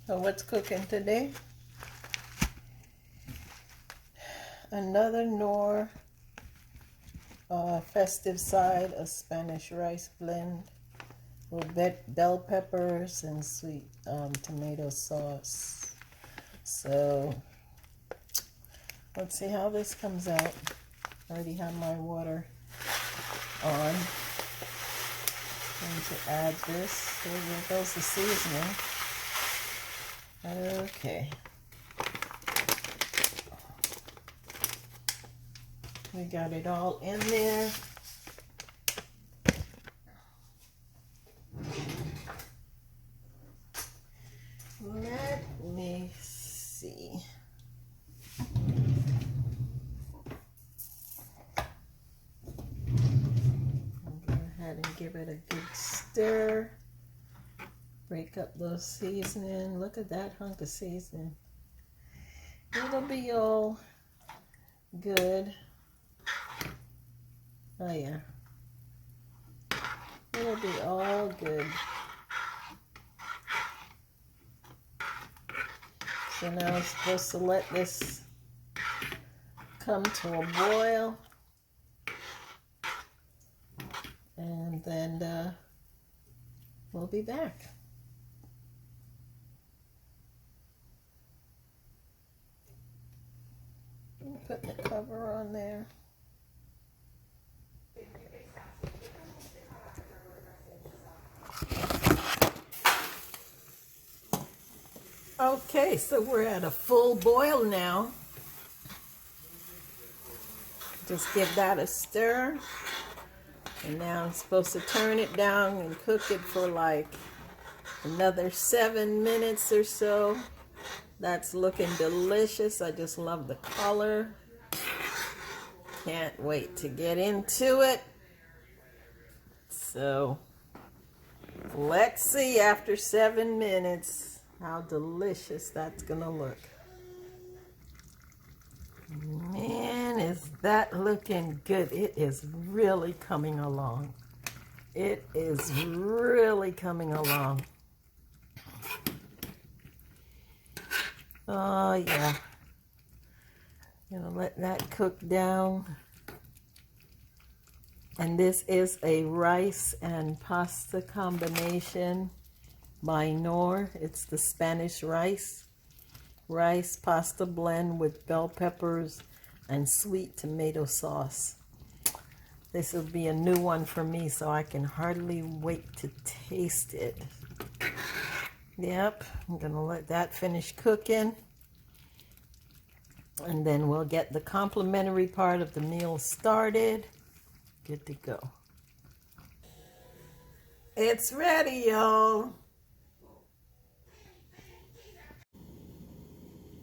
So what's cooking today? Another Knorr festive side, a Spanish rice blend with bell peppers and sweet tomato sauce. So let's see how this comes out. I already have my water on. Going to add this. There goes the seasoning. Okay. We got it all in there. Let me see. I'll go ahead and give it a good stir. Break up those seasoning. Look at that hunk of seasoning. It'll be all good. Oh yeah. It'll be all good. So now I'm supposed to let this come to a boil. And then we'll be back. Putting the cover on there. Okay, so we're at a full boil now. Just give that a stir. And now I'm supposed to turn it down and cook it for like another 7 minutes or so. That's looking delicious. I just love the color. Can't wait to get into it. So let's see after 7 minutes how delicious that's gonna look. Man, is that looking good. It is really coming along. It is really coming along. Oh yeah. Gonna let that cook down. And this is a rice and pasta combination by Knorr. It's the Spanish rice pasta blend with bell peppers and sweet tomato sauce. This will be a new one for me, so I can hardly wait to taste it. Yep, I'm gonna let that finish cooking. And then we'll get the complimentary part of the meal started. Good to go. It's ready, y'all.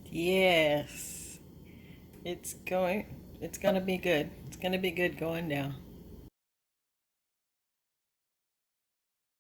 Yes. It's gonna be good. It's gonna be good going down.